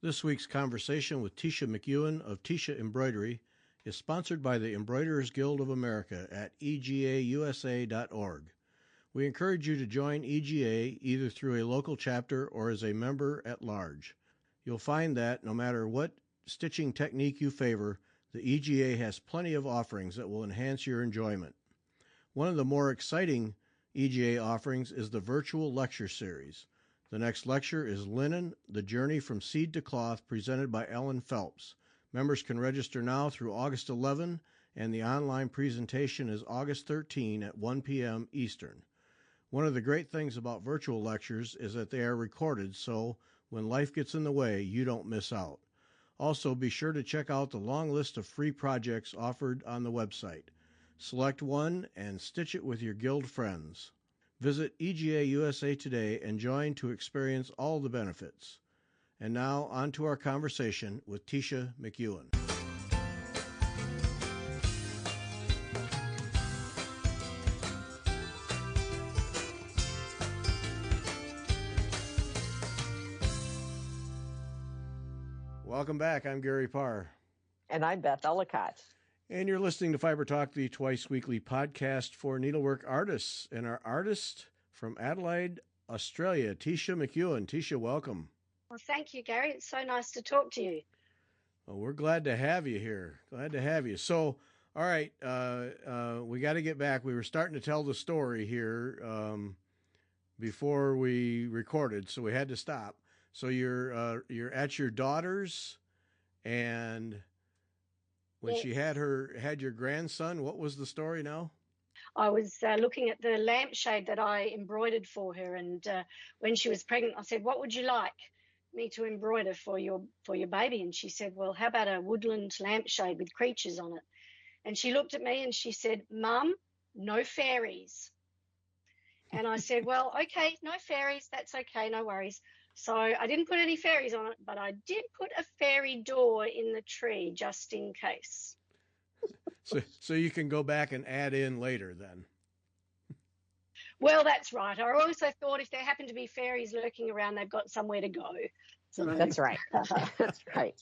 This week's conversation with Taetia McEwen of Taetia Embroidery is sponsored by the Embroiderers Guild of America at egausa.org. We encourage you to join EGA either through a local chapter or as a member at large. You'll find that no matter what stitching technique you favor, the EGA has plenty of offerings that will enhance your enjoyment. One of the more exciting EGA offerings is the virtual lecture series. The next lecture is Linen, The Journey from Seed to Cloth, presented by Ellen Phelps. Members can register now through August 11, and the online presentation is August 13 at 1 p.m. Eastern. One of the great things about virtual lectures is that they are recorded, so when life gets in the way, you don't miss out. Also, be sure to check out the long list of free projects offered on the website. Select one and stitch it with your guild friends. Visit EGA USA today and join to experience all the benefits. And now, on to our conversation with Taetia McEwen. Welcome back. I'm Gary Parr. And I'm Beth Ellicott. And you're listening to Fiber Talk, the twice-weekly podcast for needlework artists. And our artist from Adelaide, Australia, Taetia McEwen. Taetia, welcome. Well, thank you, Gary. It's so nice to talk to you. Well, we're glad to have you here. Glad to have you. So, all right, we got to get back. We were starting to tell the story here before we recorded, so we had to stop. So you're at your daughter's, and when she had your grandson, what was the story now? I was looking at the lampshade that I embroidered for her, and when she was pregnant, I said, "What would you like me to embroider for your baby?" And she said, "Well, how about a woodland lampshade with creatures on it?" And she looked at me and she said, "Mum, no fairies." And I said, "Well, okay, no fairies. That's okay, no worries." So I didn't put any fairies on it, but I did put a fairy door in the tree just in case. So you can go back and add in later then. Well, that's right. I also thought if there happened to be fairies lurking around, they've got somewhere to go. So that's right. That's right.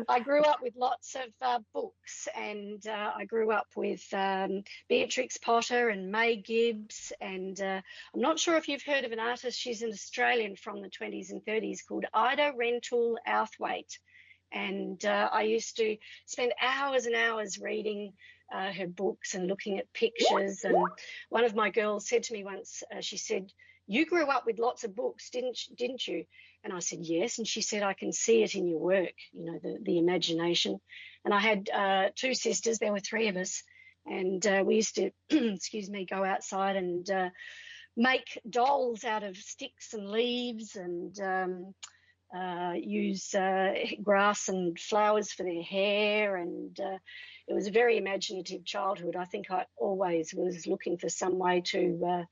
I grew up with lots of books, and I grew up with Beatrix Potter and May Gibbs, and I'm not sure if you've heard of an artist. She's an Australian from the 20s and 30s called Ida Rentoul Outhwaite, and I used to spend hours and hours reading her books and looking at pictures. And one of my girls said to me once, she said, "You grew up with lots of books, didn't you?" And I said, "Yes." And she said, "I can see it in your work, you know, the imagination." And I had two sisters. There were three of us. And we used to, go outside and make dolls out of sticks and leaves, and use grass and flowers for their hair. And it was a very imaginative childhood. I think I always was looking for some way to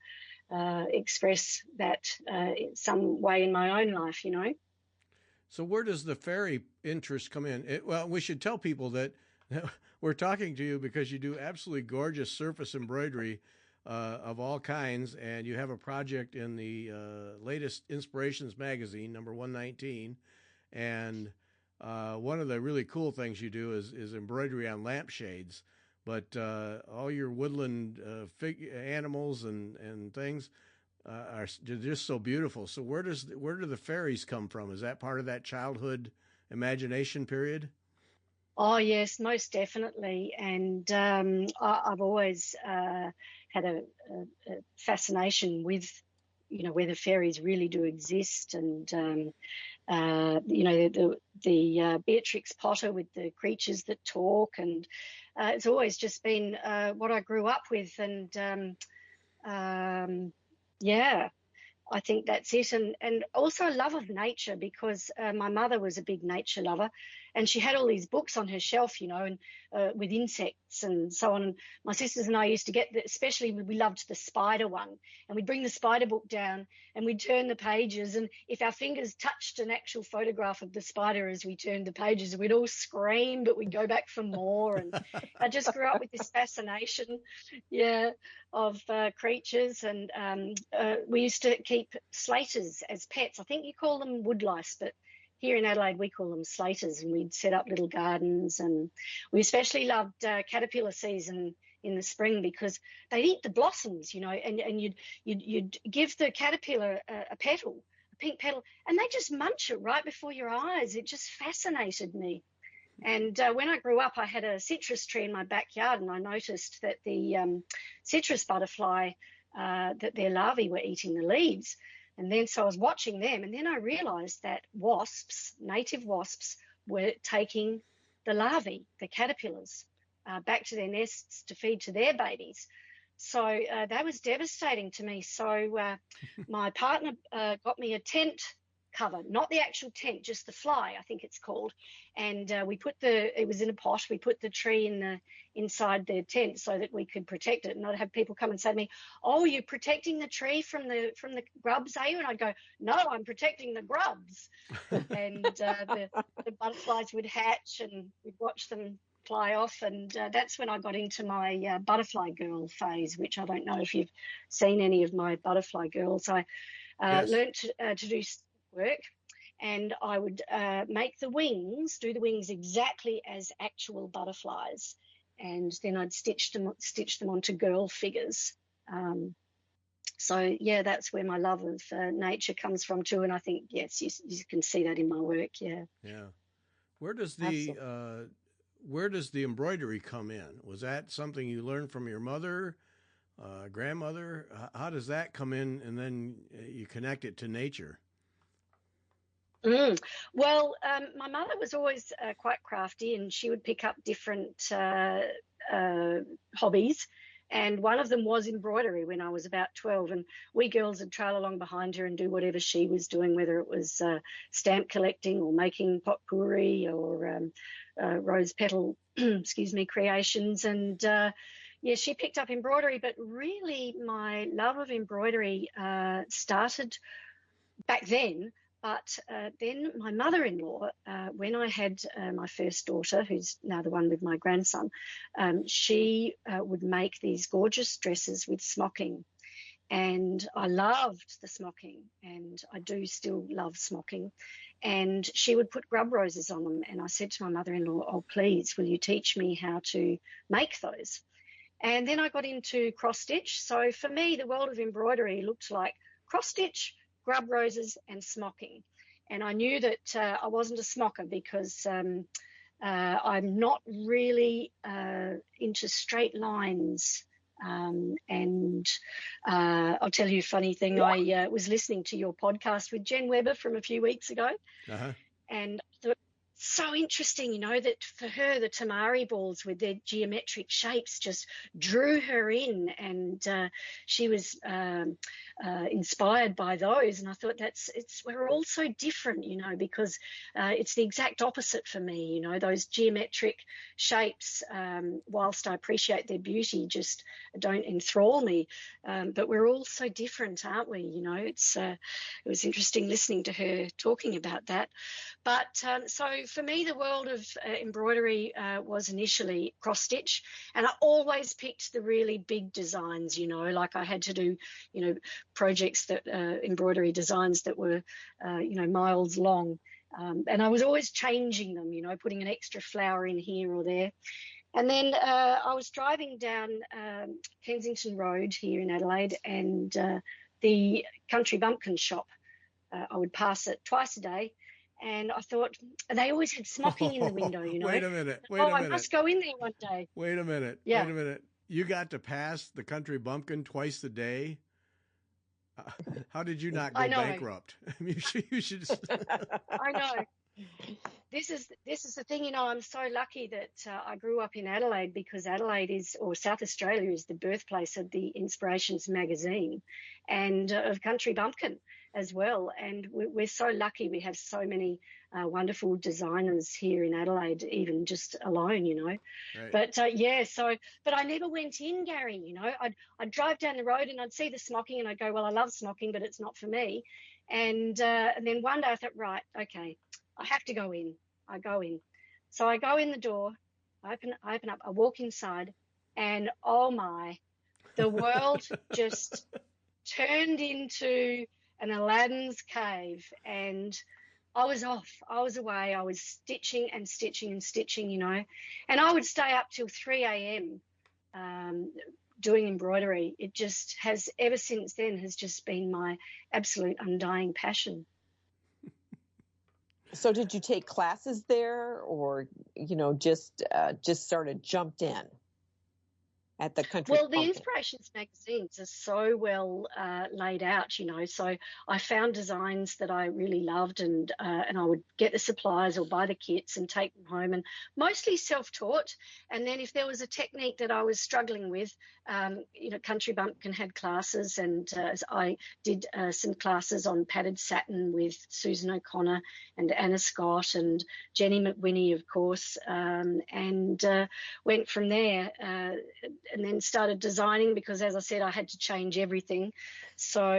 express that in some way in my own life, you know. So where does the fairy interest come in? Well, we should tell people that we're talking to you because you do absolutely gorgeous surface embroidery of all kinds, and you have a project in the latest Inspirations magazine, number 119. And one of the really cool things you do is embroidery on lampshades. But all your woodland animals and things are just so beautiful. So where do the fairies come from? Is that part of that childhood imagination period? Oh, yes, most definitely. And I've always had a fascination with, you know, whether fairies really do exist. And, you know, the Beatrix Potter with the creatures that talk. And it's always just been what I grew up with. And, yeah, I think that's it. And also a love of nature, because my mother was a big nature lover, and she had all these books on her shelf, you know, and with insects and so on. And my sisters and I used to get especially we loved the spider one, and we'd bring the spider book down and we'd turn the pages, and if our fingers touched an actual photograph of the spider as we turned the pages, we'd all scream, but we'd go back for more. And I just grew up with this fascination, of creatures. And we used to keep slaters as pets. I think you call them woodlice, but here in Adelaide, we call them slaters, and we'd set up little gardens. And we especially loved caterpillar season in the spring because they'd eat the blossoms, and you'd give the caterpillar a petal, a pink petal, and they just munch it right before your eyes. It just fascinated me. And when I grew up, I had a citrus tree in my backyard, and I noticed that the citrus butterfly, that their larvae were eating the leaves. And then so I was watching them, and then I realised that wasps, native wasps, were taking the larvae, the caterpillars, back to their nests to feed to their babies. So that was devastating to me. So my partner got me a tent cover, not the actual tent, just the fly, I think it's called. And it was in a pot. We put the tree inside the tent so that we could protect it. And I'd have people come and say to me, "Oh, you're protecting the tree from the grubs, are you?" And I'd go, "No, I'm protecting the grubs." And the butterflies would hatch, and we'd watch them fly off. And that's when I got into my butterfly girl phase, which I don't know if you've seen any of my butterfly girls. I Yes. learnt to do work, and I would do the wings exactly as actual butterflies, and then I'd stitch them onto girl figures. So yeah, that's where my love of nature comes from too, and I think yes, you can see that in my work. Yeah. Where does the embroidery come in? Was that something you learned from your mother, grandmother? How does that come in, and then you connect it to nature? Well, my mother was always quite crafty, and she would pick up different hobbies. And one of them was embroidery when I was about 12. And we girls would trail along behind her and do whatever she was doing, whether it was stamp collecting or making potpourri or rose petal, creations. And she picked up embroidery. But really, my love of embroidery started back then. But then my mother-in-law, when I had my first daughter, who's now the one with my grandson, she would make these gorgeous dresses with smocking. And I loved the smocking, and I do still love smocking. And she would put grub roses on them. And I said to my mother-in-law, "Oh, please, will you teach me how to make those?" And then I got into cross-stitch. So for me, the world of embroidery looked like cross-stitch, grub roses and smocking. And I knew that I wasn't a smocker because I'm not really into straight lines. And I'll tell you a funny thing. I was listening to your podcast with Jen Weber from a few weeks ago. Uh-huh. And I thought, so interesting, that for her, the tamari balls with their geometric shapes just drew her in, and she was inspired by those. And I thought we're all so different, because it's the exact opposite for me, those geometric shapes, whilst I appreciate their beauty, just don't enthrall me. But we're all so different, aren't we? It was interesting listening to her talking about that. But so for me, the world of embroidery was initially cross-stitch, and I always picked the really big designs, like I had to do, projects that embroidery designs that were, miles long. And I was always changing them, putting an extra flower in here or there. And then I was driving down Kensington Road here in Adelaide, and the Country Bumpkin shop, I would pass it twice a day. And I thought, they always had smocking in the window, Wait a minute. I must go in there one day. Wait a minute. Yeah. Wait a minute. You got to pass the Country Bumpkin twice a day? How did you not go bankrupt? I mean, you should. I know. This is the thing, I'm so lucky that I grew up in Adelaide, because Adelaide South Australia is the birthplace of the Inspirations magazine and of Country Bumpkin as well. And we're so lucky we have so many wonderful designers here in Adelaide, even just alone, Right. But but I never went in, Gary, I'd drive down the road and I'd see the smocking and I'd go, well, I love smocking, but it's not for me. And then one day I thought, right, okay, I have to go in. I go in. So I go in the door, I open up, I walk inside, and oh my, the world just turned into an Aladdin's cave. And I was off. I was away. I was stitching and stitching and stitching, you know, and I would stay up till 3 a.m. Doing embroidery. It just has, ever since then, has just been my absolute undying passion. So did you take classes there, or, you know, just sort of jumped in at the country? Well, the Inspirations magazines are so well laid out, you know. So I found designs that I really loved, and I would get the supplies or buy the kits and take them home, and mostly self-taught. And then if there was a technique that I was struggling with, you know, Country Bumpkin had classes, and I did some classes on padded satin with Susan O'Connor and Anna Scott and Jenny McWinney, of course, and went from there. And then started designing, because, as I said, I had to change everything. So,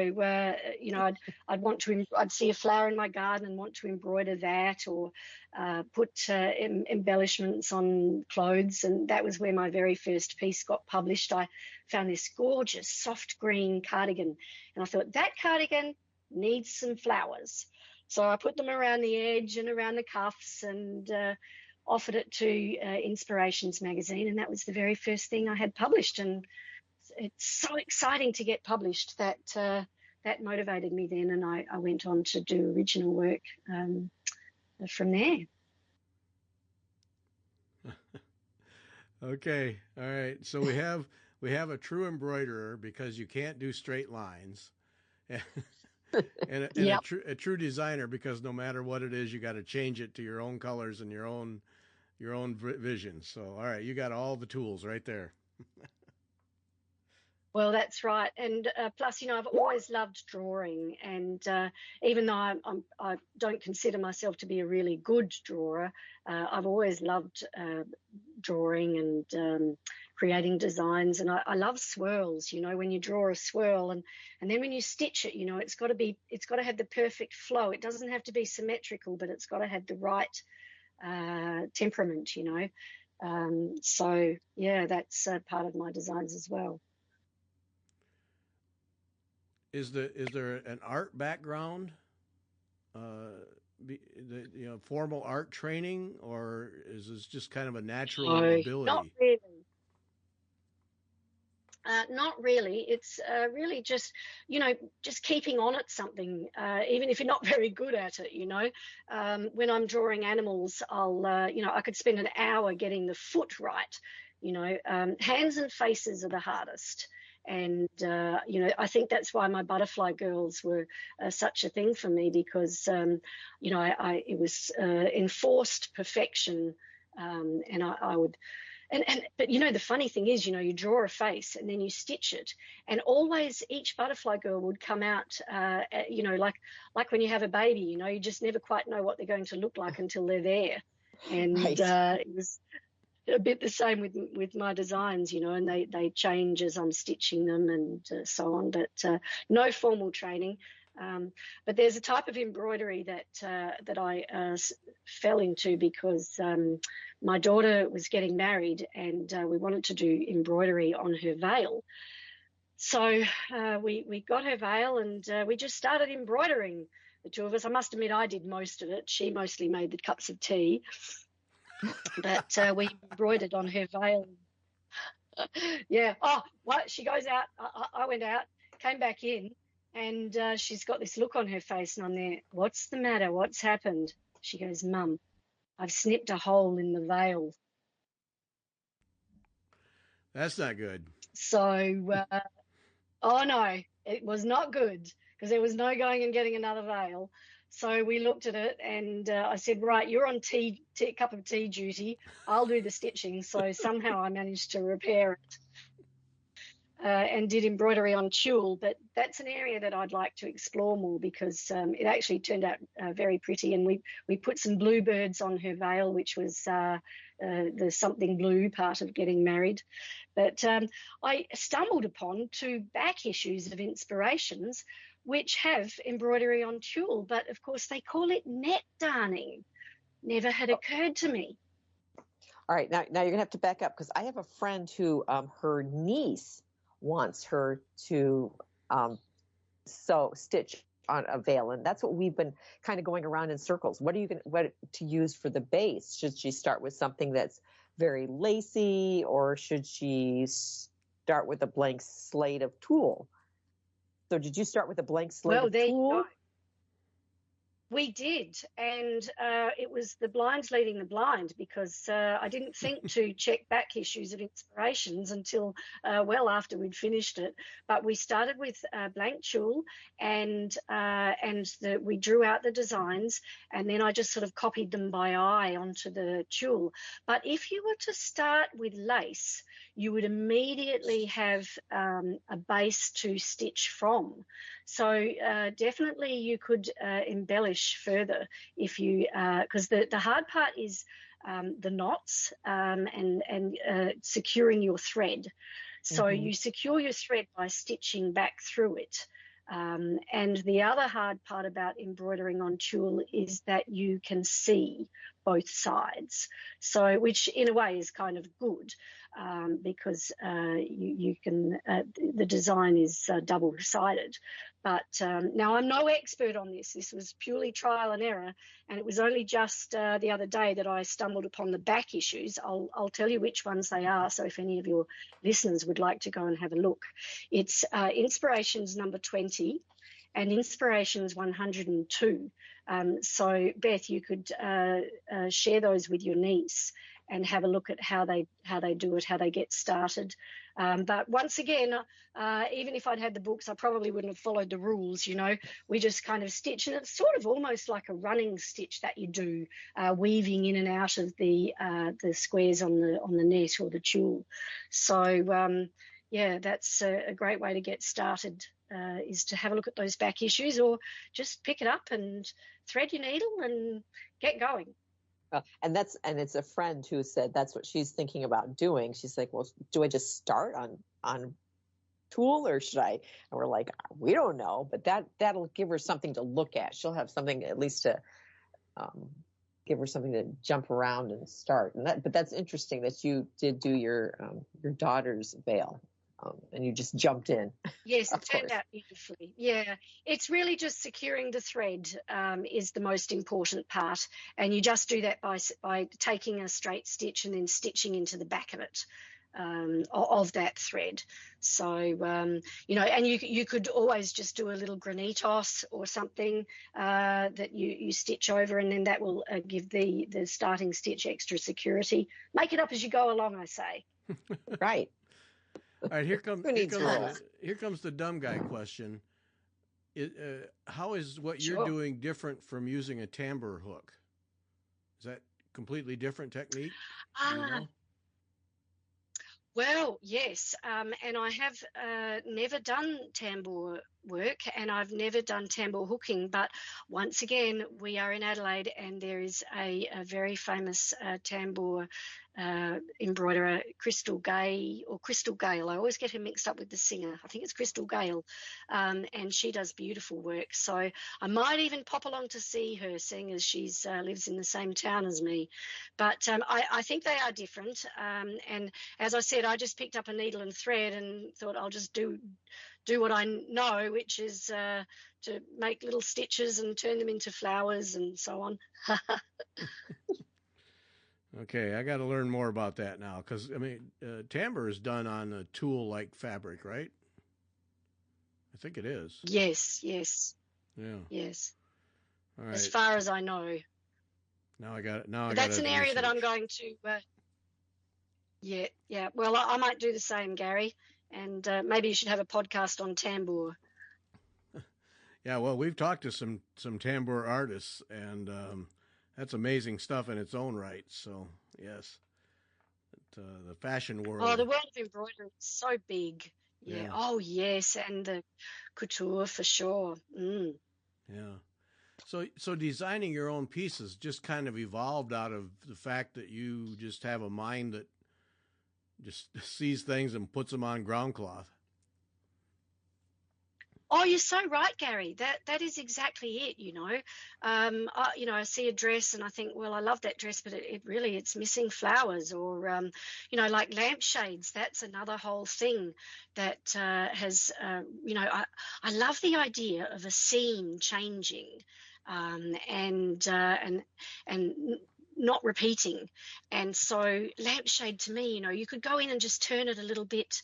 you know, I'd see a flower in my garden and want to embroider that, or put embellishments on clothes. And that was where my very first piece got published. I found this gorgeous soft green cardigan, and I thought, that cardigan needs some flowers. So I put them around the edge and around the cuffs, and offered it to Inspirations magazine, and that was the very first thing I had published. And it's so exciting to get published that that motivated me then, and I went on to do original work from there. Okay, all right. So we have a true embroiderer, because you can't do straight lines, and Yep. a true designer, because no matter what it is, you got to change it to your own colors and your own vision. So, all right, you got all the tools right there. Well, that's right. And plus, you know, I've always loved drawing. And even though I don't consider myself to be a really good drawer, I've always loved drawing and creating designs. And I love swirls, you know, when you draw a swirl, and then when you stitch it, you know, it's got to have the perfect flow. It doesn't have to be symmetrical, but it's got to have the right temperament, you know. So yeah, that's part of my designs as well. Is there an art background, you know, formal art training, or is this just kind of a natural ability? Not really. Not really. It's really just, you know, just keeping on at something, even if you're not very good at it, you know. When I'm drawing animals, I'll, you know, I could spend an hour getting the foot right, you know. Hands and faces are the hardest. And, you know, I think that's why my butterfly girls were such a thing for me, because, you know, it was enforced perfection, and I would... But, you know, the funny thing is, you know, you draw a face and then you stitch it, and always each butterfly girl would come out, you know, like when you have a baby, you know, you just never quite know what they're going to look like until they're there. And Right. It was a bit the same with my designs, you know, and they change as I'm stitching them, and so on. But no formal training. But there's a type of embroidery that I fell into, because my daughter was getting married, and we wanted to do embroidery on her veil. So we got her veil, and we just started embroidering, the two of us. I must admit, I did most of it. She mostly made the cups of tea. But we embroidered on her veil. Yeah. Oh, what? She goes out. I went out, came back in, and she's got this look on her face, and I'm there. What's the matter? What's happened? She goes, Mum, I've snipped a hole in the veil. That's not good. So, oh no, it was not good, because there was no going and getting another veil. So we looked at it, and I said, right, you're on cup of tea duty. I'll do the stitching. So somehow I managed to repair it. And did embroidery on tulle, but that's an area that I'd like to explore more, because it actually turned out very pretty. And we put some bluebirds on her veil, which was the something blue part of getting married. But I stumbled upon 2 back issues of Inspirations, which have embroidery on tulle, but of course they call it net darning. Never had occurred to me. All right, now you're gonna have to back up, because I have a friend who her niece wants her to stitch on a veil? And that's what we've been kind of going around in circles. What to use for the base? Should she start with something that's very lacy, or should she start with a blank slate of tulle? So did you start with a blank slate of tulle? We did, and it was the blind leading the blind, because I didn't think to check back issues of Inspirations until well after we'd finished it. But we started with blank tulle, and we drew out the designs, and then I just sort of copied them by eye onto the tulle. But if you were to start with lace, you would immediately have a base to stitch from. So definitely you could embellish further if you, because the hard part is the knots and securing your thread. So you secure your thread by stitching back through it. And the other hard part about embroidering on tulle is that you can see both sides. So, which in a way is kind of good, because you can, the design is double-sided. But now I'm no expert on this. This was purely trial and error, and it was only just the other day that I stumbled upon the back issues. I'll tell you which ones they are, so if any of your listeners would like to go and have a look. It's Inspirations number 20 and Inspirations 102. So, Beth, you could share those with your niece and have a look at how they do it, how they get started. But once again, even if I'd had the books, I probably wouldn't have followed the rules. You know, we just kind of stitch, and it's sort of almost like a running stitch that you do, weaving in and out of the squares on the net or the tulle. So yeah, that's a great way to get started. Is to have a look at those back issues, or just pick it up and thread your needle and get going. And it's a friend who said that's what she's thinking about doing. She's like, well, do I just start on tulle, or should I? And we're like, we don't know, but that'll give her something to look at. She'll have something at least to give her something to jump around and start. But that's interesting that you did do your daughter's veil. And you just jumped in. Yes, it turned out beautifully. Yeah, it's really just securing the thread is the most important part, and you just do that by taking a straight stitch and then stitching into the back of it, of that thread. So you know, and you could always just do a little granitos or something that you stitch over, and then that will give the starting stitch extra security. Make it up as you go along, I say. Right. All right, here comes the dumb guy question. How is what you're doing different from using a tambour hook? Is that completely different technique? Do you know? Well, yes, and I have never done tambour work, and I've never done tambour hooking, but once again, we are in Adelaide, and there is a very famous tambour embroiderer, Crystal Gay, or Crystal Gale. I always get her mixed up with the singer. I think it's Crystal Gale, and she does beautiful work. So I might even pop along to see her, seeing as she's lives in the same town as me. But I think they are different. And as I said, I just picked up a needle and thread and thought I'll just do what I know, which is to make little stitches and turn them into flowers and so on. Okay, I got to learn more about that now, because I mean, tambour is done on a tulle-like fabric, right? I think it is. Yes. Yeah. Yes. All right. As far as I know. Now I got it. But that's an area that I'm going to. Yeah. Well, I might do the same, Gary, and maybe you should have a podcast on tambour. Yeah. Well, we've talked to some tambour artists, and that's amazing stuff in its own right. So, yes, the fashion world. Oh, the world of embroidery is so big. Yeah. Oh, yes, and the couture for sure. Mm. Yeah. So designing your own pieces just kind of evolved out of the fact that you just have a mind that just sees things and puts them on ground cloth. Oh, you're so right, Gary. That is exactly it. I see a dress and I think, well, I love that dress, but it's missing flowers, or like lampshades. That's another whole thing that has, I love the idea of a scene changing, and not repeating. And so lampshade, to me, you could go in and just turn it a little bit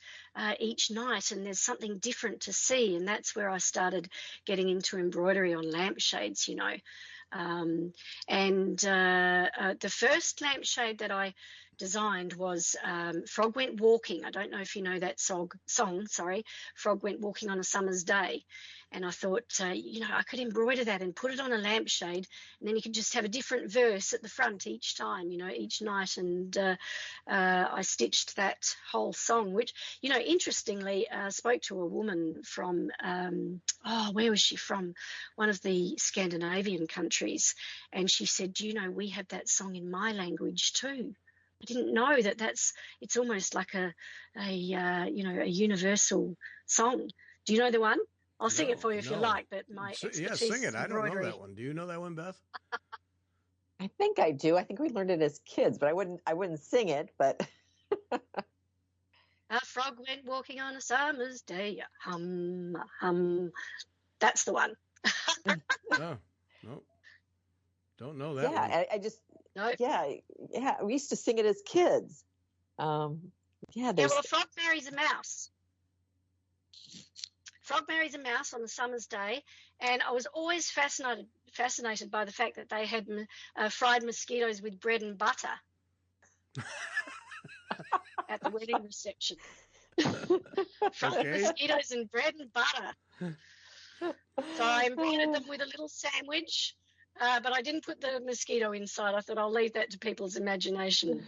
each night, and there's something different to see. And that's where I started getting into embroidery on lampshades. The first lampshade that I designed was Frog Went Walking. I don't know if you know that song, Frog Went Walking on a Summer's Day. And I thought, I could embroider that and put it on a lampshade, and then you could just have a different verse at the front each time, each night. And I stitched that whole song, which, interestingly, spoke to a woman from, where was she from? One of the Scandinavian countries. And she said, we have that song in my language too. I didn't know it's almost like a universal song. Do you know the one? I'll sing it for you if you like, but my expertise sing it. is I don't know embroidery. that one. Do you know that one, Beth? I think I do. I think we learned it as kids, but I wouldn't sing it, but A frog went walking on a summer's day, hum, hum. That's the one. No. Don't know that one. I just, no. Yeah, we used to sing it as kids. Well, a frog marries a mouse. Frog marries a mouse on a summer's day, and I was always fascinated by the fact that they had fried mosquitoes with bread and butter at the wedding reception. Fried mosquitoes and bread and butter. So I embroidered them with a little sandwich, but I didn't put the mosquito inside. I thought I'll leave that to people's imagination.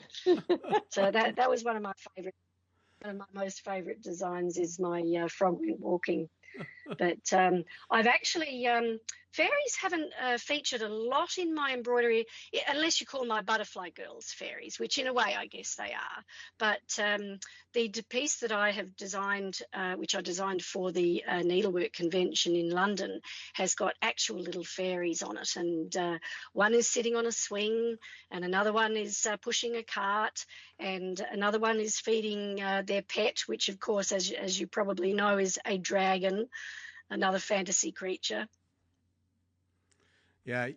So that was one of my most favourite designs is my Frog Went Walking. But I've actually, fairies haven't featured a lot in my embroidery, unless you call my butterfly girls fairies, which in a way I guess they are. But the piece that I have designed, which I designed for the needlework convention in London, has got actual little fairies on it. And one is sitting on a swing, and another one is pushing a cart, and another one is feeding their pet, which of course, as you probably know, is a dragon, another fantasy creature. Yeah,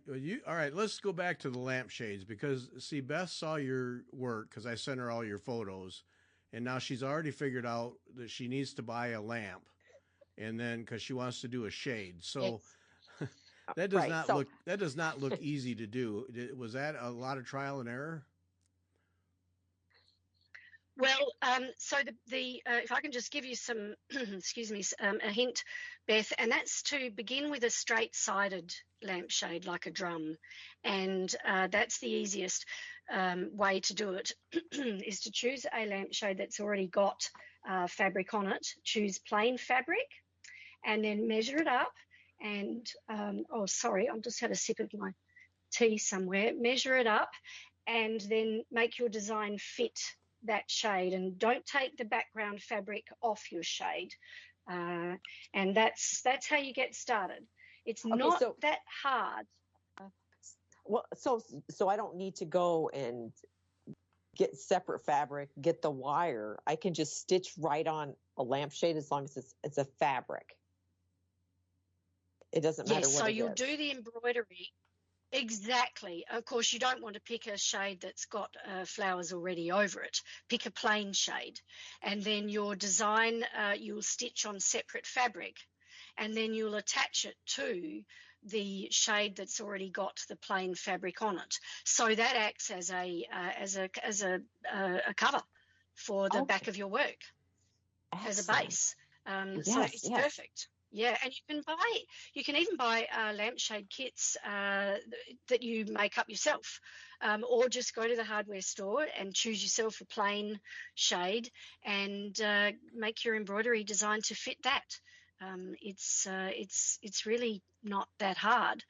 all right, let's go back to the lampshades, because, see, Beth saw your work because I sent her all your photos, and now she's already figured out that she needs to buy a lamp, and then because she wants to do a shade. So that does not look easy to do. Was that a lot of trial and error? Well, so the if I can just give you some, a hint, Beth, and that's to begin with a straight-sided lampshade like a drum, and that's the easiest way to do it, is to choose a lampshade that's already got fabric on it. Choose plain fabric, and then measure it up. And I've just had a sip of my tea somewhere. Measure it up, and then make your design fit that shade, and don't take the background fabric off your shade, and that's how you get started. It's not that hard. Well, so I don't need to go and get separate fabric, get the wire. I can just stitch right on a lampshade as long as it's a fabric. It doesn't matter what it is. So you'll do the embroidery. Exactly. Of course, you don't want to pick a shade that's got flowers already over it. Pick a plain shade. And then your design, you'll stitch on separate fabric, and then you'll attach it to the shade that's already got the plain fabric on it. So that acts as a cover for the back of your work. Excellent. As a base. So it's perfect. Yeah, and you can even buy lampshade kits that you make up yourself, or just go to the hardware store and choose yourself a plain shade and make your embroidery design to fit that. It's really not that hard.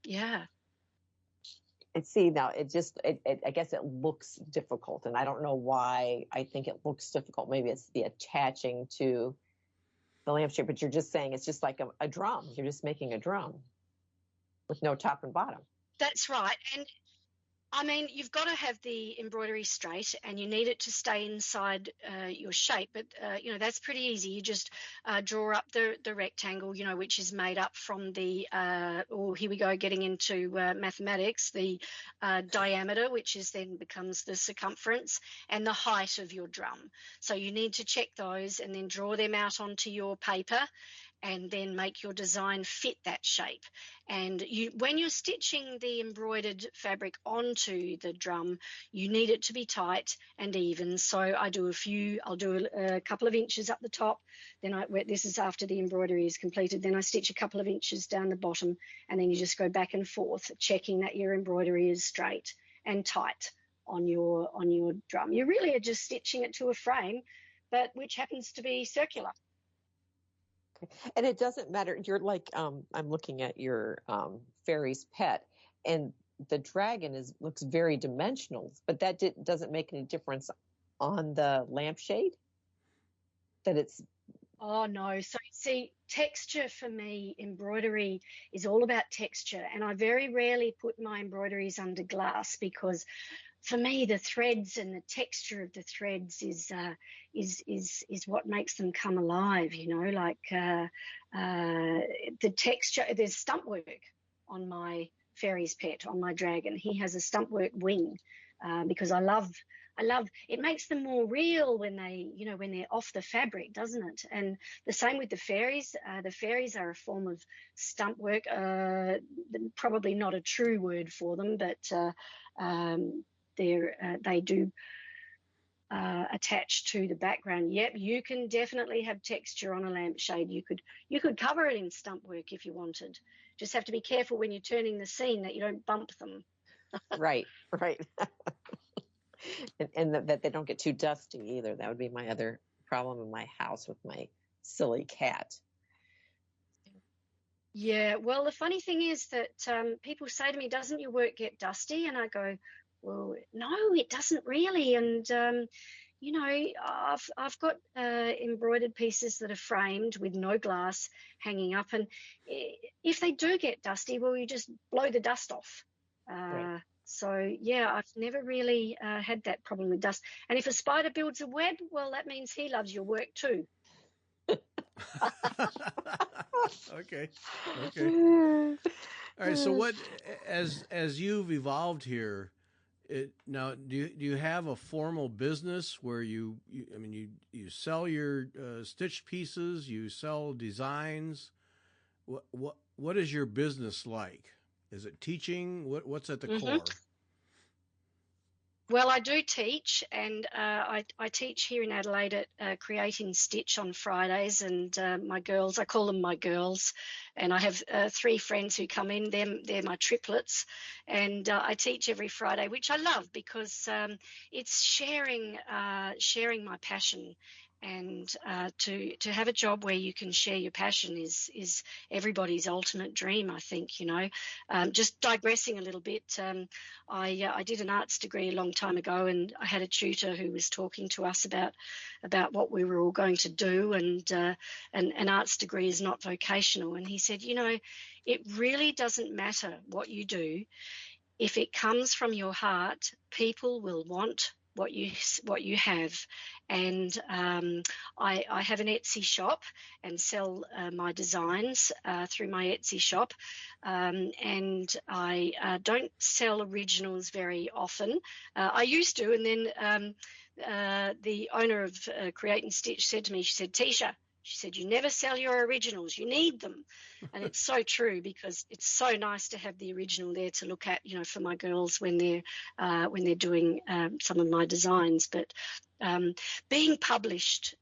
Yeah. And see, now I guess it looks difficult, and I don't know why I think it looks difficult. Maybe it's the attaching to the lampshade, but you're just saying it's just like a drum. You're just making a drum with no top and bottom. That's right. And I mean, you've got to have the embroidery straight, and you need it to stay inside your shape. But, that's pretty easy. You just draw up the rectangle, which is made up from the, here we go, getting into mathematics, the diameter, which is then becomes the circumference, and the height of your drum. So you need to check those and then draw them out onto your paper, and then make your design fit that shape. And when you're stitching the embroidered fabric onto the drum, you need it to be tight and even. So I'll do a couple of inches up the top, then this is after the embroidery is completed, then I stitch a couple of inches down the bottom, and then you just go back and forth, checking that your embroidery is straight and tight on your drum. You really are just stitching it to a frame, but which happens to be circular. And it doesn't matter. You're like, I'm looking at your fairy's pet, and the dragon looks very dimensional, but that doesn't make any difference on the lampshade? That it's... Oh, no. So, see, texture for me, embroidery is all about texture. And I very rarely put my embroideries under glass, because for me, the threads and the texture of the threads is what makes them come alive, like the texture. There's stump work on my fairy's pet, on my dragon. He has a stump work wing, because I love it. Makes them more real when they're off the fabric, doesn't it? And the same with the fairies. The fairies are a form of stump work, probably not a true word for them, but they do attach to the background. Yep, you can definitely have texture on a lampshade. You could cover it in stump work if you wanted. Just have to be careful when you're turning the scene that you don't bump them. Right. and that they don't get too dusty either. That would be my other problem in my house with my silly cat. Yeah, well, the funny thing is that people say to me, doesn't your work get dusty? And I go, well, no, it doesn't really. And, I've got embroidered pieces that are framed with no glass hanging up. And if they do get dusty, well, you just blow the dust off. Right. So, yeah, I've never really had that problem with dust. And if a spider builds a web, well, that means he loves your work too. Okay. All right. So what, as you've evolved here, now do you have a formal business where you sell your stitched pieces, you sell designs? What is your business like? Is it teaching? What's at the core? Well, I do teach, and I teach here in Adelaide at Create in Stitch on Fridays, and my girls, I call them my girls, and I have 3 friends who come in. They're my triplets, and I teach every Friday, which I love because it's sharing my passion. And to have a job where you can share your passion is everybody's ultimate dream, I think. Just digressing a little bit, I did an arts degree a long time ago, and I had a tutor who was talking to us about what we were all going to do, and an arts degree is not vocational. And he said, it really doesn't matter what you do. If it comes from your heart, people will want what you have. And I have an Etsy shop and sell my designs through my Etsy shop, and I don't sell originals very often. I used to, and then the owner of Create and Stitch said to me, she said, Taetia, she said, you never sell your originals, you need them. And it's so true, because it's so nice to have the original there to look at, for my girls when they're doing some of my designs. But being published,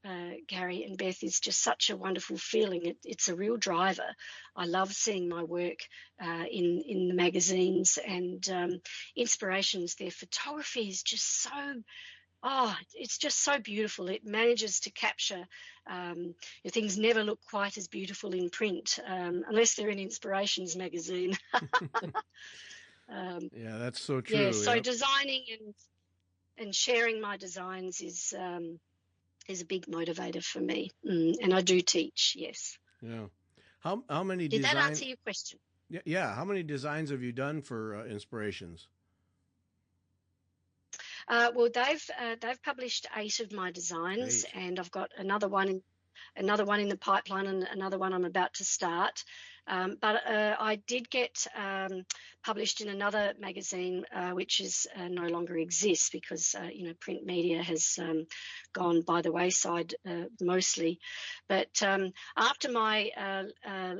Gary and Beth, is just such a wonderful feeling. It's a real driver. I love seeing my work in the magazines, and Inspirations. Their photography is just it's just so beautiful. It manages to capture things never look quite as beautiful in print, unless they're in Inspirations magazine. Yeah, that's so true. Yeah, so designing and sharing my designs is is a big motivator for me. And I do teach, yes. Yeah. How many Did designs? that answer your question? Yeah. How many designs have you done for inspirations? Well, they've published 8 of my designs, 8. and I've got another one in the pipeline, and another one I'm about to start. But I did get published in another magazine, which is no longer exists because print media has gone by the wayside mostly. But after my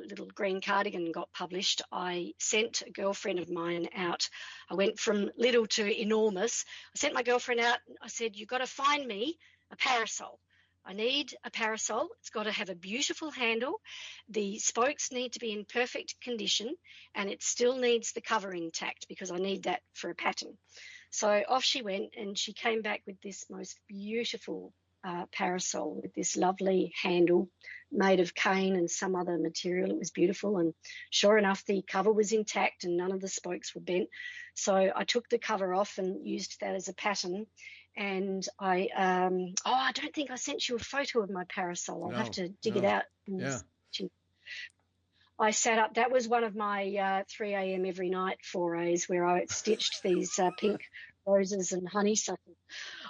little green cardigan got published, I sent a girlfriend of mine out. I went from little to enormous. I sent my girlfriend out. I said, "You've got to find me a parasol. I need a parasol. It's got to have a beautiful handle. The spokes need to be in perfect condition, and it still needs the cover intact because I need that for a pattern." So off she went, and she came back with this most beautiful parasol with this lovely handle made of cane and some other material. It was beautiful, and sure enough, the cover was intact and none of the spokes were bent. So I took the cover off and used that as a pattern. And I don't think I sent you a photo of my parasol. I'll have to dig it out. Yeah. I sat up. That was one of my 3 a.m. every night forays where I stitched these pink roses and honeysuckle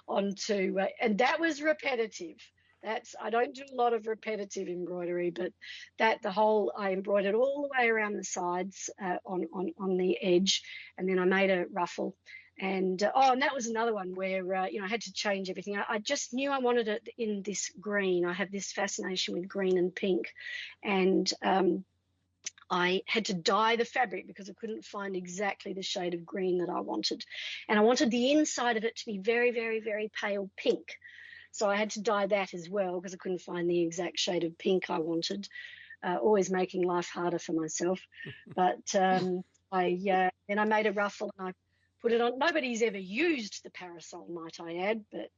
onto, and that was repetitive. I don't do a lot of repetitive embroidery, but I embroidered all the way around the sides on the edge, and then I made a ruffle. And that was another one where I had to change everything. I just knew I wanted it in this green. I have this fascination with green and pink, and I had to dye the fabric because I couldn't find exactly the shade of green that I wanted, and I wanted the inside of it to be very, very, very pale pink. So I had to dye that as well because I couldn't find the exact shade of pink I wanted. Always making life harder for myself, but then I made a ruffle and I put it on. Nobody's ever used the parasol, might I add, but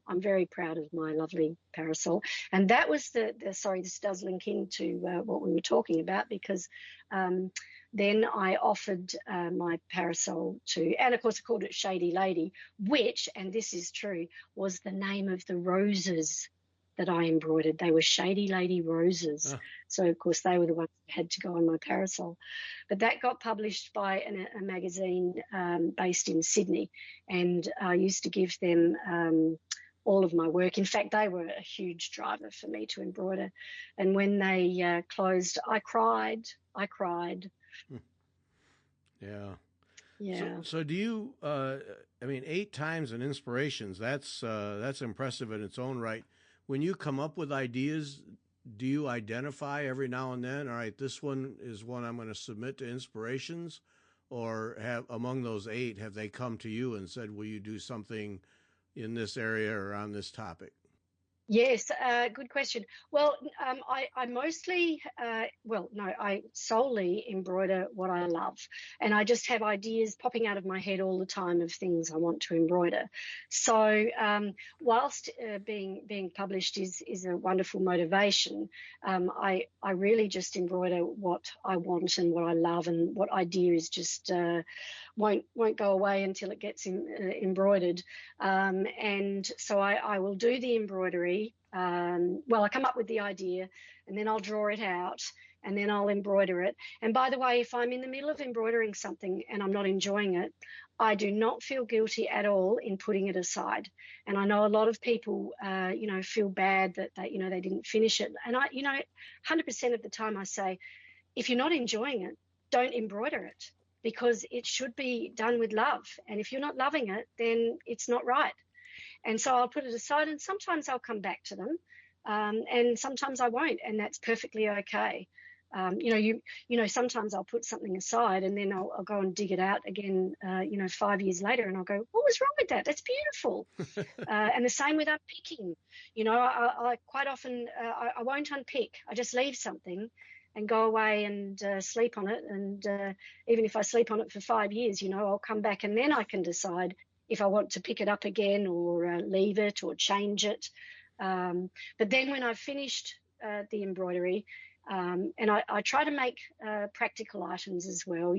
I'm very proud of my lovely parasol. And that was sorry, this does link into what we were talking about, because then I offered my parasol to, and of course I called it Shady Lady, which, and this is true, was the name of the roses that I embroidered. They were Shady Lady roses. So, of course, they were the ones that had to go on my parasol. But that got published by a magazine based in Sydney, and I used to give them all of my work. In fact, they were a huge driver for me to embroider. And when they closed, I cried. Yeah. Yeah. So do you, 8 times in inspirations, that's impressive in its own right. When you come up with ideas, do you identify every now and then, all right, this one is one I'm going to submit to inspirations? Or among those 8, have they come to you and said, will you do something in this area or on this topic? Yes, good question. Well, I mostly, I solely embroider what I love, and I just have ideas popping out of my head all the time of things I want to embroider. So whilst being published is a wonderful motivation, I really just embroider what I want and what I love, and what idea is just won't go away until it gets embroidered. And so I will do the embroidery. I come up with the idea, and then I'll draw it out, and then I'll embroider it. And by the way, if I'm in the middle of embroidering something and I'm not enjoying it, I do not feel guilty at all in putting it aside. And I know a lot of people, feel bad that they didn't finish it. And 100% of the time I say, if you're not enjoying it, don't embroider it, because it should be done with love. And if you're not loving it, then it's not right. And so I'll put it aside, and sometimes I'll come back to them, and sometimes I won't, and that's perfectly okay. Sometimes I'll put something aside, and then I'll go and dig it out again, 5 years later, and I'll go, what was wrong with that? That's beautiful. And the same with unpicking. I quite often, I won't unpick. I just leave something and go away and sleep on it. And even if I sleep on it for 5 years, I'll come back, and then I can decide if I want to pick it up again or leave it or change it. But then when I've finished the embroidery, and I try to make practical items as well,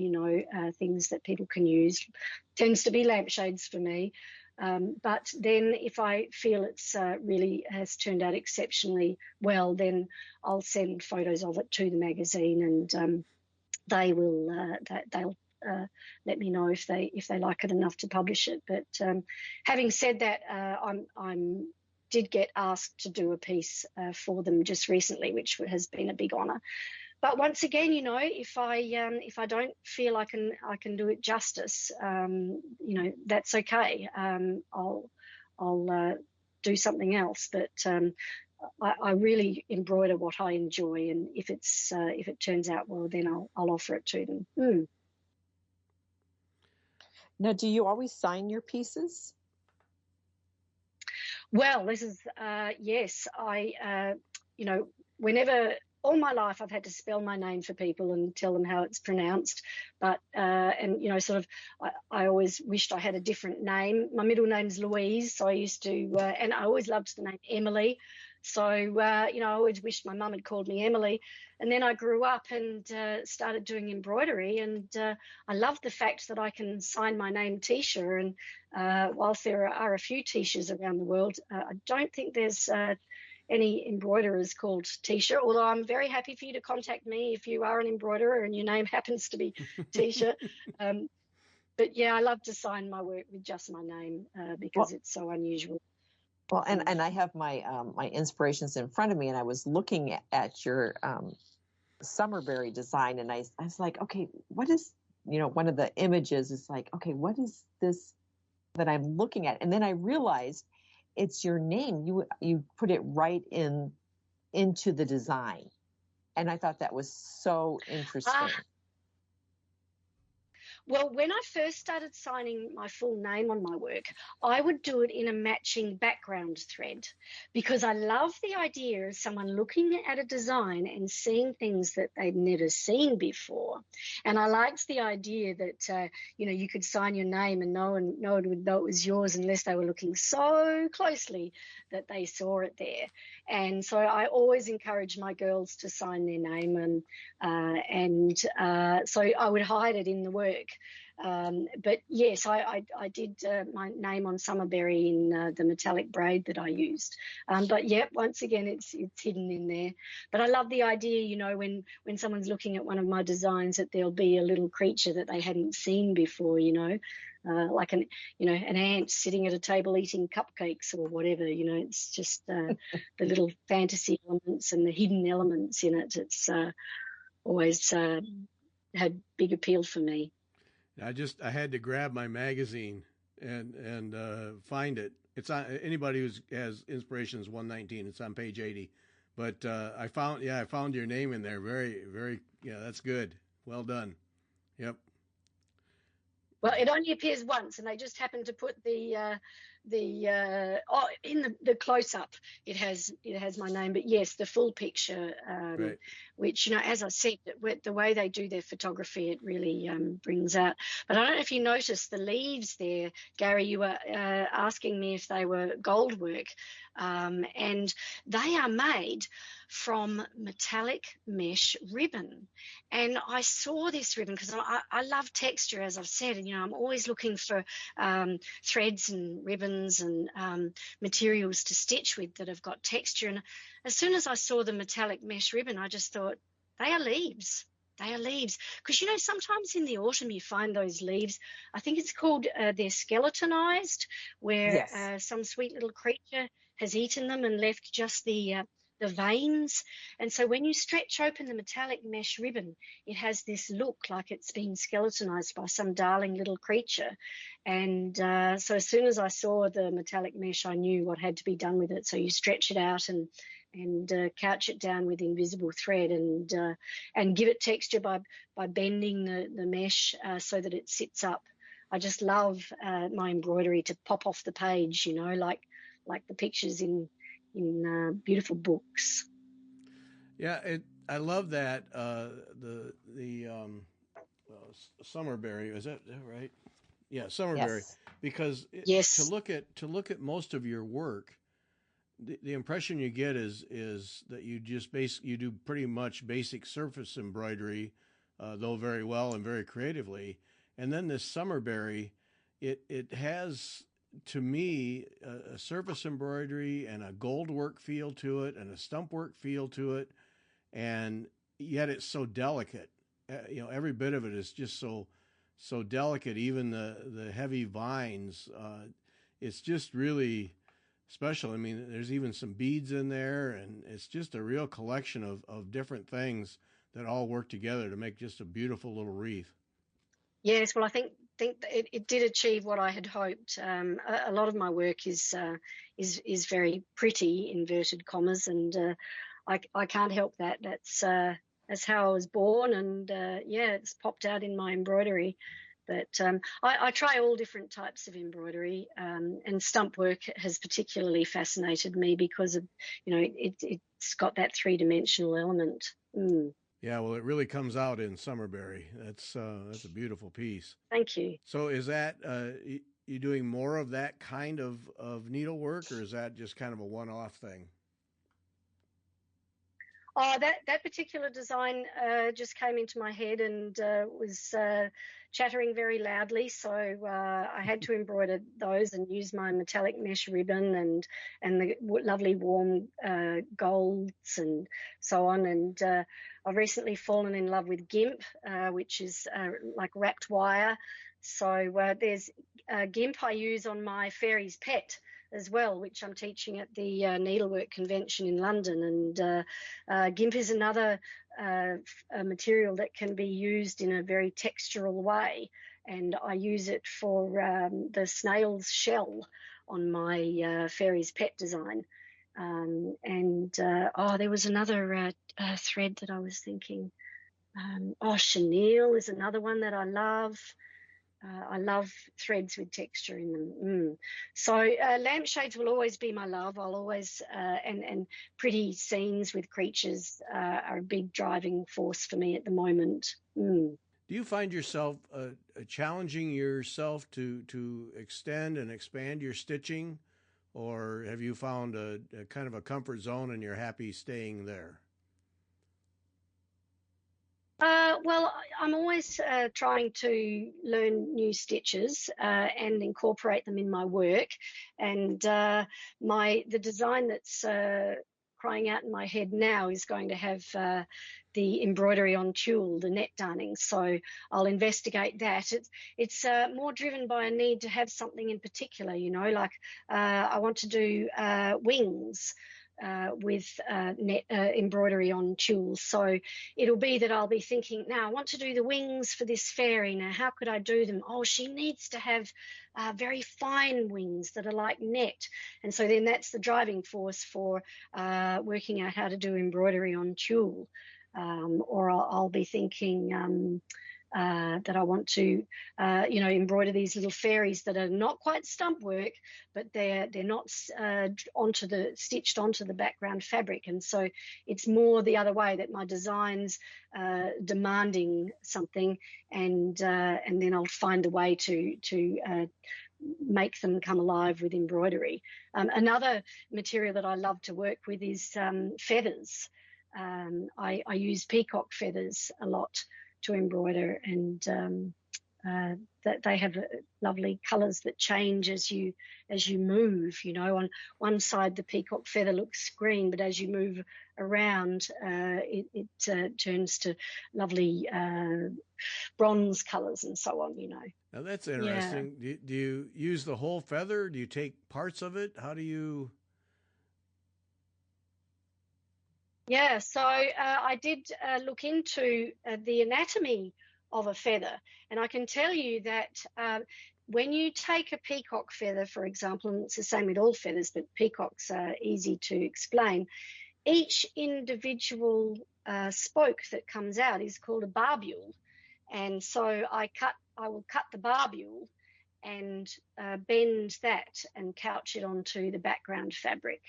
things that people can use. Tends to be lampshades for me. But then if I feel it's really has turned out exceptionally well, then I'll send photos of it to the magazine, and they will they'll let me know if they like it enough to publish it. But having said that, I'm did get asked to do a piece for them just recently, which has been a big honour. But once again, you know, if I don't feel I can do it justice, you know, that's okay. I'll do something else. But I really embroider what I enjoy, and if it turns out well, then I'll offer it to them. Now, do you always sign your pieces? Well, this is yes. I you know, whenever all my life I've had to spell my name for people and tell them how it's pronounced. But and you know, sort of, I always wished I had a different name. My middle name's Louise, so I used to, and I always loved the name Emily. So you know, I always wished my mum had called me Emily. And then I grew up and started doing embroidery, and I love the fact that I can sign my name Taetia. And whilst there are a few Taetias around the world, I don't think there's any embroiderers called Taetia, although I'm very happy for you to contact me if you are an embroiderer and your name happens to be Taetia. But yeah, I love to sign my work with just my name because it's so unusual. Well, and I have my my inspirations in front of me, and I was looking at your Summerberry design, and I was like, okay, what is, you know, one of the images is like, okay, what is this that I'm looking at? And then I realized it's your name. You put it right into the design, and I thought that was so interesting. Well, when I first started signing my full name on my work, I would do it in a matching background thread, because I love the idea of someone looking at a design and seeing things that they'd never seen before. And I liked the idea that, you know, you could sign your name and no one would know it was yours unless they were looking so closely that they saw it there. And so I always encourage my girls to sign their name, and so I would hide it in the work. But yes, I did my name on Summerberry in the metallic braid that I used. But yeah, once again, it's hidden in there. But I love the idea, you know, when someone's looking at one of my designs, that there'll be a little creature that they hadn't seen before, you know. Like an ant sitting at a table eating cupcakes or whatever, you know. It's just the little fantasy elements and the hidden elements in it. It's always had big appeal for me. I had to grab my magazine and find it. It's on, anybody who has Inspirations 119. It's on page 80. But I found your name in there. Very, very, yeah, that's good. Well done. Yep. Well, it only appears once, and they just happen to put in the close up. It has my name, but yes, the full picture, right. Which, you know, as I said, the way they do their photography, it really brings out. But I don't know if you noticed the leaves there, Gary. You were asking me if they were gold work, and they are made from metallic mesh ribbon. And I saw this ribbon because I love texture, as I've said, and, you know, I'm always looking for threads and ribbons and materials to stitch with that have got texture. And as soon as I saw the metallic mesh ribbon, I just thought, they are leaves. They are leaves. Because, you know, sometimes in the autumn you find those leaves, I think it's called, they're skeletonized, where some sweet little creature has eaten them and left just the veins. And so when you stretch open the metallic mesh ribbon, it has this look like it's been skeletonized by some darling little creature. And so as soon as I saw the metallic mesh, I knew what had to be done with it. So you stretch it out and couch it down with invisible thread and give it texture by bending the mesh so that it sits up. I just love my embroidery to pop off the page, you know, like the pictures in beautiful books. Yeah, I love that the Summerberry, is that right? Yeah, Summerberry. Yes. Because to look at most of your work, the impression you get is that you just you do pretty much basic surface embroidery, though very well and very creatively. And then this Summerberry, it has to me, a surface embroidery and a gold work feel to it and a stump work feel to it, and yet it's so delicate. Every bit of it is just so delicate. Even the heavy vines, it's just really special. I mean, there's even some beads in there, and it's just a real collection of different things that all work together to make just a beautiful little wreath. Yes, well, I think that it did achieve what I had hoped. A lot of my work is very pretty, inverted commas, and I can't help that. That's how I was born, and yeah, it's popped out in my embroidery. But I try all different types of embroidery, and stump work has particularly fascinated me because of, it's got that three-dimensional element. Mm. Yeah, well, it really comes out in Summerberry. That's a beautiful piece. Thank you. So is that you doing more of that kind of needlework, or is that just kind of a one-off thing? Oh, that particular design just came into my head and was chattering very loudly. So I had to embroider those and use my metallic mesh ribbon and the lovely warm golds and so on. And I've recently fallen in love with GIMP, which is like wrapped wire. So there's GIMP I use on my fairy's pet as well, which I'm teaching at the Needlework Convention in London. And GIMP is another material that can be used in a very textural way. And I use it for the snail's shell on my fairy's pet design. There was another thread that I was thinking. Chenille is another one that I love. I love threads with texture in them. So lampshades will always be my love. I'll always and pretty scenes with creatures are a big driving force for me at the moment. Do you find yourself challenging yourself to extend and expand your stitching, or have you found a kind of a comfort zone and you're happy staying there? Well, I'm always trying to learn new stitches and incorporate them in my work. And the design that's crying out in my head now is going to have the embroidery on tulle, the net darning. So I'll investigate that. It's more driven by a need to have something in particular, like I want to do wings. With net embroidery on tulle. So it'll be that I'll be thinking, now I want to do the wings for this fairy. Now, how could I do them? Oh, she needs to have very fine wings that are like net. And so then that's the driving force for working out how to do embroidery on tulle. Or I'll be thinking that I want to, embroider these little fairies that are not quite stump work, but they're not stitched onto the background fabric. And so it's more the other way, that my design's demanding something, and then I'll find a way to make them come alive with embroidery. Another material that I love to work with is feathers. I use peacock feathers a lot to embroider, and that they have lovely colours that change as you move. On one side the peacock feather looks green, but as you move around it turns to lovely bronze colours and so on. Now that's interesting. Yeah. Do you use the whole feather? Do you take parts of it? How do you? Yeah, so I did look into the anatomy of a feather, and I can tell you that when you take a peacock feather, for example, and it's the same with all feathers, but peacocks are easy to explain, each individual spoke that comes out is called a barbule. And so I will cut the barbule and bend that and couch it onto the background fabric.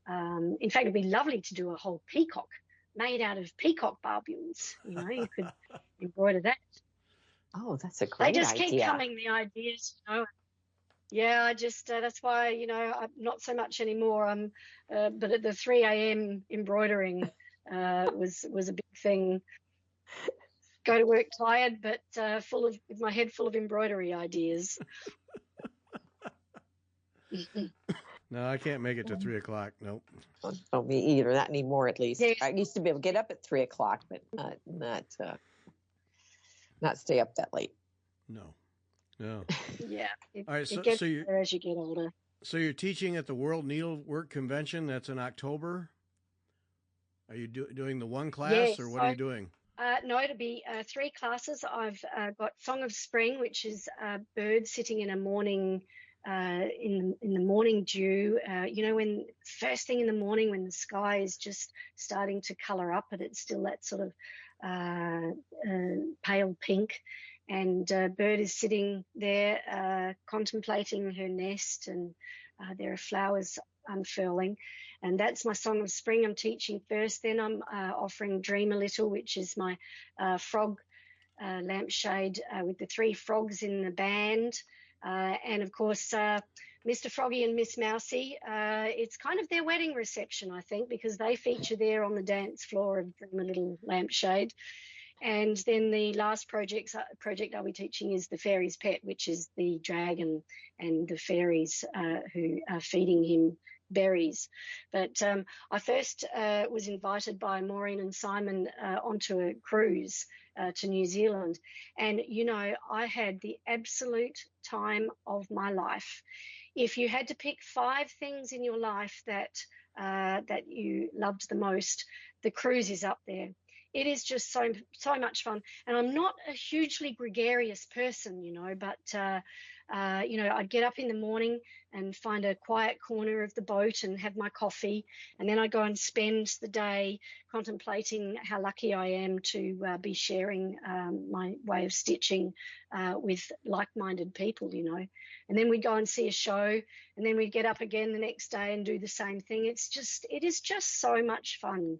In fact, it'd be lovely to do a whole peacock made out of peacock barbules. You could embroider that. Oh, that's a great idea. They just keep coming, the ideas. Yeah, I just that's why I'm not so much anymore. But at the 3 a.m. embroidering was a big thing. Go to work tired, but with my head full of embroidery ideas. No, I can't make it to 3 o'clock. Nope. Oh, me either. Not anymore, at least. Yes. I used to be able to get up at 3 o'clock, but not stay up that late. No. Yeah. All right. It gets you're, better as you get older. so you're teaching at the World Needlework Convention. That's in October. Are you doing the one class, Yes, or what are you doing? No, it'll be 3 classes. I've got Song of Spring, which is birds sitting in a morning, in the morning dew. When first thing in the morning when the sky is just starting to colour up, but it's still that sort of pale pink. And bird is sitting there contemplating her nest, and there are flowers unfurling. And that's my Song of Spring I'm teaching first. Then I'm offering Dream a Little, which is my frog lampshade with the 3 frogs in the band. And, of course, Mr. Froggy and Miss Mousy. It's kind of their wedding reception, I think, because they feature there on the dance floor of Dream a Little Lampshade. And then the last project I'll be teaching is the Fairy's Pet, which is the dragon and the fairies who are feeding him berries. But I first was invited by Maureen and Simon onto a cruise to New Zealand. And, I had the absolute time of my life. If you had to pick 5 things in your life that you loved the most, the cruise is up there. It is just so much fun. And I'm not a hugely gregarious person, but, I'd get up in the morning and find a quiet corner of the boat and have my coffee. And then I go and spend the day contemplating how lucky I am to be sharing my way of stitching with like-minded people, And then we'd go and see a show, and then we'd get up again the next day and do the same thing. It is just so much fun.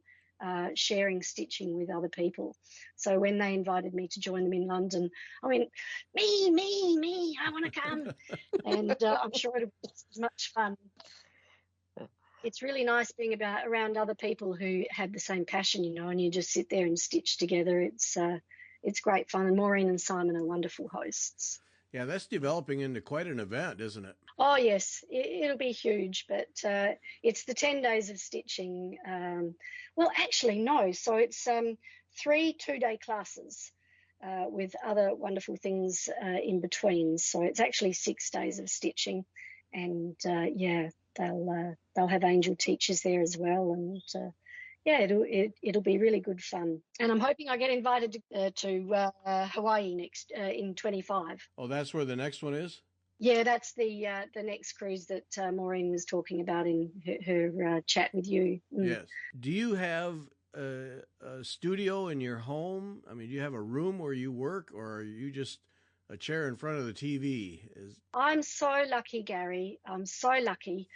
Sharing stitching with other people. So when they invited me to join them in London, I went, me, I want to come. And I'm sure it'll be just as much fun. It's really nice being around other people who have the same passion, and you just sit there and stitch together. It's great fun. And Maureen and Simon are wonderful hosts. Yeah, that's developing into quite an event, isn't it? Oh, yes, it'll be huge, but it's the 10 days of stitching. Well, actually, no. So it's 3 2-day classes with other wonderful things in between. So it's actually 6 days of stitching. And, they'll have angel teachers there as well. And, it'll be really good fun. And I'm hoping I get invited to Hawaii next in 25. Oh, that's where the next one is? Yeah, that's the next cruise that Maureen was talking about in her chat with you. Yes. Do you have a studio in your home? I mean, do you have a room where you work, or are you just a chair in front of the TV? I'm so lucky, Gary. I'm so lucky.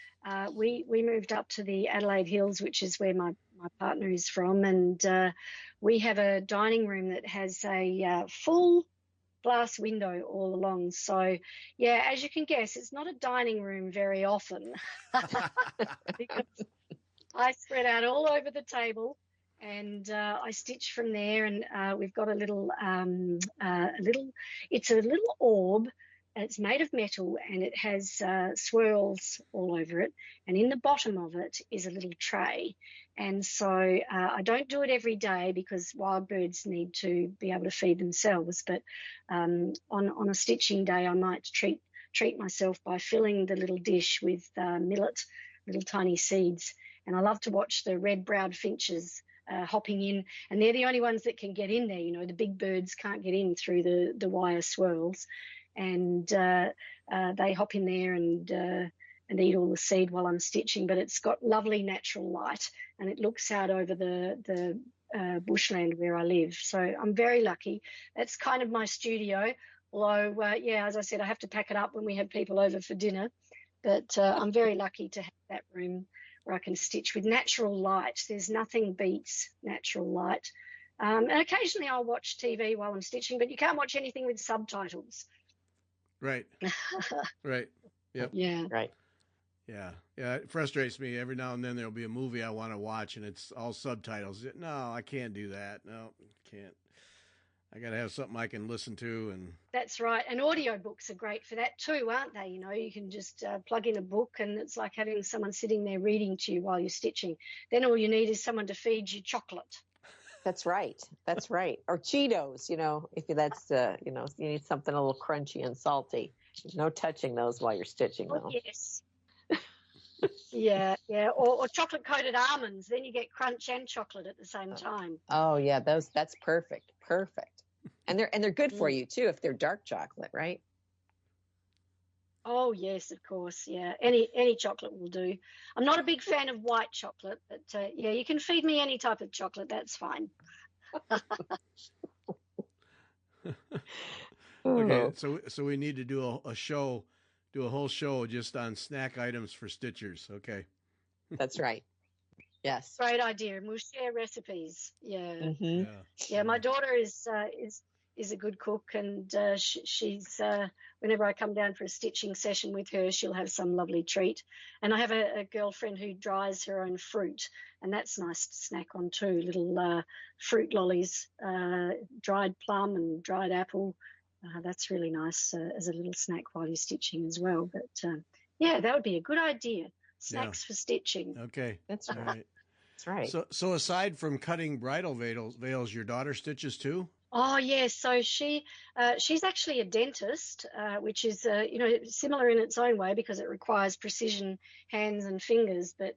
We moved up to the Adelaide Hills, which is where my partner is from, and we have a dining room that has a full glass window all along. So, yeah, as you can guess, it's not a dining room very often because I spread out all over the table and I stitch from there. And we've got it's a little orb. It's made of metal and it has swirls all over it. And in the bottom of it is a little tray. And so I don't do it every day because wild birds need to be able to feed themselves. But on a stitching day, I might treat myself by filling the little dish with millet, little tiny seeds. And I love to watch the red-browed finches hopping in. And they're the only ones that can get in there. The big birds can't get in through the wire swirls. And they hop in there and eat all the seed while I'm stitching. But it's got lovely natural light and it looks out over the bushland where I live. So I'm very lucky. That's kind of my studio. Although, as I said, I have to pack it up when we have people over for dinner. But I'm very lucky to have that room where I can stitch with natural light. There's nothing beats natural light. And occasionally I'll watch TV while I'm stitching, but you can't watch anything with subtitles. Right. Right. Yep. Yeah. Right. Yeah. Yeah. It frustrates me. Every now and then there'll be a movie I want to watch and it's all subtitles. No, I can't do that. No, can't. I got to have something I can listen to. And That's right. And audiobooks are great for that too, aren't they? You know, you can just plug in a book and it's like having someone sitting there reading to you while you're stitching. Then all you need is someone to feed you chocolate. That's right. That's right. Or Cheetos, if that's, you need something a little crunchy and salty. There's no touching those while you're stitching, though. Oh, yes. Yeah. Or chocolate-coated almonds. Then you get crunch and chocolate at the same time. Oh, yeah. That's perfect. Perfect. And they're good for you, too, if they're dark chocolate, right? Oh, yes, of course. Yeah. Any chocolate will do. I'm not a big fan of white chocolate, but yeah, you can feed me any type of chocolate. That's fine. Okay, so we need to do a whole show just on snack items for stitchers. Okay. That's right. Yes. Great idea. And we'll share recipes. Yeah. Mm-hmm. Yeah. My daughter is a good cook, and she's whenever I come down for a stitching session with her, she'll have some lovely treat. And I have a girlfriend who dries her own fruit, and that's nice to snack on too. Little fruit lollies, dried plum and dried apple. That's really nice as a little snack while you're stitching as well. But yeah, that would be a good idea. Snacks for stitching. Okay. That's all right. That's right. So aside from cutting bridal veils, your daughter stitches too? Oh yes, so she's actually a dentist, which is similar in its own way because it requires precision hands and fingers. But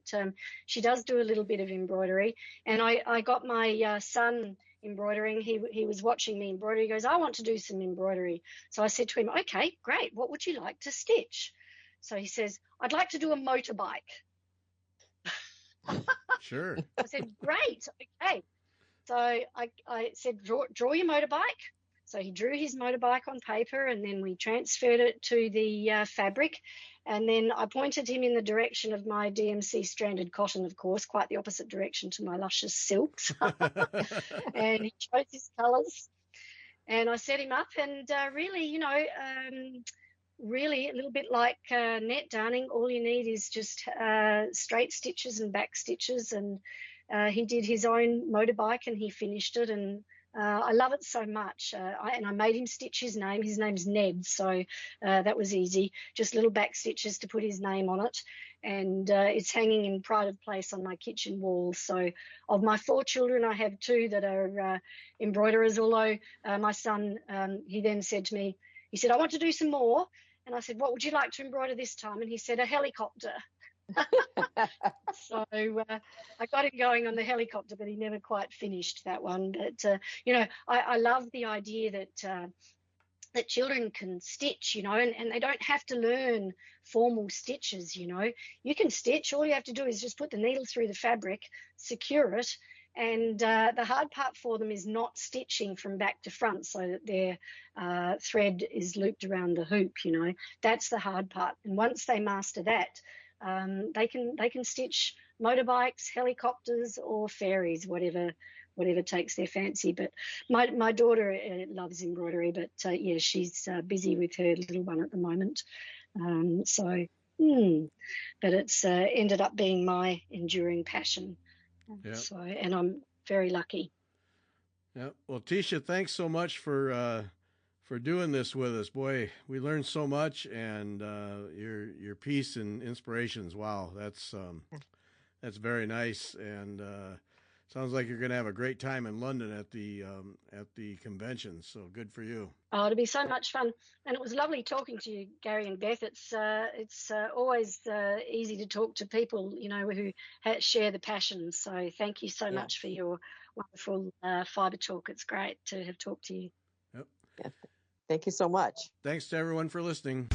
she does do a little bit of embroidery, and I got my son embroidering. He was watching me embroider. He goes, "I want to do some embroidery." So I said to him, "Okay, great. What would you like to stitch?" So he says, "I'd like to do a motorbike." Sure. I said, "Great, okay." So I said, draw your motorbike. So he drew his motorbike on paper, and then we transferred it to the fabric. And then I pointed him in the direction of my DMC stranded cotton, of course, quite the opposite direction to my luscious silks. And he chose his colours. And I set him up, and really, really a little bit like net darning, all you need is just straight stitches and back stitches. And he did his own motorbike and he finished it, and I love it so much. I made him stitch his name. His name's Ned, so that was easy. Just little back stitches to put his name on it, and it's hanging in pride of place on my kitchen wall. So of my 4 children, I have 2 that are embroiderers, although my son, he then said to me, he said, "I want to do some more." And I said, "What would you like to embroider this time?" And he said, "A helicopter." So I got him going on the helicopter, but he never quite finished that one. But I love the idea that children can stitch, and they don't have to learn formal stitches. You can stitch. All you have to do is just put the needle through the fabric, secure it, and the hard part for them is not stitching from back to front so that their thread is looped around the hoop. That's the hard part. And once they master that, they can stitch motorbikes, helicopters, or fairies, whatever takes their fancy. But my daughter loves embroidery, but yeah, she's busy with her little one at the moment. But it's ended up being my enduring passion. Yeah. So, and I'm very lucky. Yeah. Well, Taetia, thanks so much for doing this with us. Boy, we learned so much, and your piece and inspirations. Wow, that's very nice, and sounds like you're going to have a great time in London at the convention. So good for you. Oh, it'll be so much fun, and it was lovely talking to you, Gary and Beth. It's always easy to talk to people who share the passion. So thank you so much for your wonderful fibre talk. It's great to have talked to you. Yep. Yeah. Thank you so much. Thanks to everyone for listening.